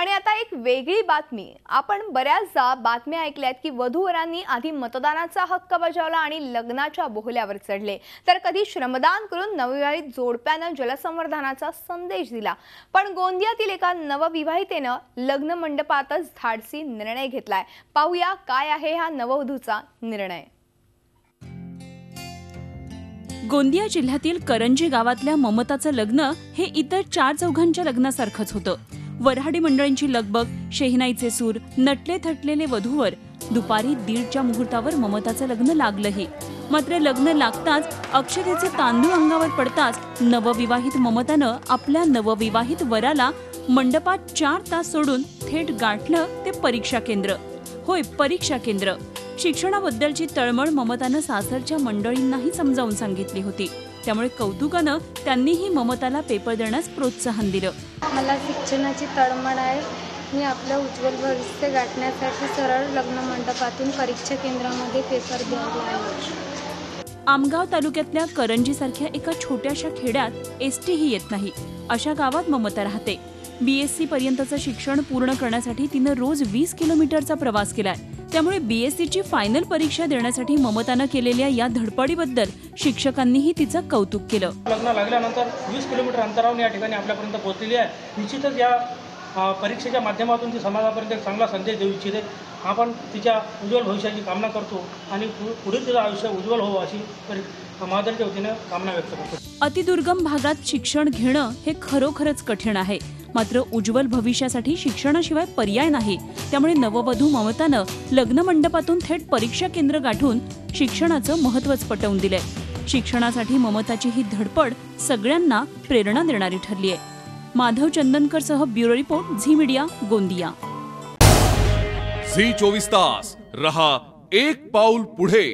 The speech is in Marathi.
आणि आता एक वेगळी बातमी। आपण बऱ्याचदा बातम्या ऐकल्यात की वधूवरांनी आधी मतदानाचा हक्क बजावला आणि लग्नाच्या बोहल्यावर चढले, तर कधी श्रमदान करून नवविवाहित जोडप्यानं जलसंवर्धनाचा संदेश दिला। पण गोंदियातील एका नवविवाहितेनं लग्न मंडपातच धाडसी निर्णय घेतलाय। पाहूया काय आहे हा नववधूचा निर्णय। गोंदिया जिल्ह्यातील करंजी गावातल्या ममताचं लग्न हे इतर 4 चौघांच्या लग्नासारखंच होतं। वऱ्हाडी मंडळींची लगबग, शेहनाईचे सूर, नटले थटलेले वधूवर। दुपारी 1:30च्या मुहूर्तावर ममताचं लग्न लागलंही। मात्र लग्न लागताच अक्षतेचे तांदूळ अंगावर पडताच नवविवाहित ममतानं आपल्या नवविवाहित वराला मंडपात 4 तास सोडून थेट गाठलं ते परीक्षा केंद्र। होय, परीक्षा केंद्र। शिक्षणाबद्दलची तळमळ ममतानं सासरच्या मंडळींनाही समजावून सांगितली होती। त्यामुळे कौतुकानं त्यांनीही ममताला पेपर देण्यास प्रोत्साहन दिलं। मला शिक्षणाची तळमळ आहे। मी आपलं उज्ज्वल भविष्य गाठण्यासाठी सरळ लग्न मंडपातून परीक्षा केंद्रामध्ये पेपर द्यायला आले। आमगाव तालुक्यातल्या करंजीसारख्या एका छोट्याशा खेड्यात एसटी ही येत नाही, अशा गावात ममता राहते। BSc पर्यंतचं शिक्षण पूर्ण करण्यासाठी तिनं रोज 20 किलोमीटरचा प्रवास केलाय। त्यामुळे BScची फायनल परीक्षा देण्यासाठी ममतानं केलेल्या या धडपडीबद्दल शिक्षकांनीही तिचं कौतुक केलं। लग्न लागल्यानंतर 20 किलोमीटर अंतरावरून या ठिकाणी आपल्यापर्यंत पोहोचलेली आहे। निश्चितच या परीक्षेच्या माध्यमातून ती समाजापर्यंत एक चांगला संदेश देऊ इच्छिते। आपण तिच्या उज्ज्वल भविष्याची कामना करतो आणि पुढे तिचं आयुष्य उज्ज्वल हो अशी महाजनच्या वतीने कामना व्यक्त करतो। अतिदुर्गम भागात शिक्षण घेणं हे खरोखरच कठीण आहे। मात्र उज्ज्वल भविष्यासाठी शिक्षणाशिवाय पर्याय नाही। त्यामुळे नववधू ममतानं लग्न मंडपातून थेट परीक्षा केंद्र गाठून शिक्षणाचं महत्त्वच पटवून दिलंय। शिक्षणासाठी ममताची ही धडपड सगळ्यांना प्रेरणा देणारी ठरली आहे। माधव चंदनकर सह bureau report, Zee media, Gondia. Zee 24 तास रहा एक पाऊल पुढे।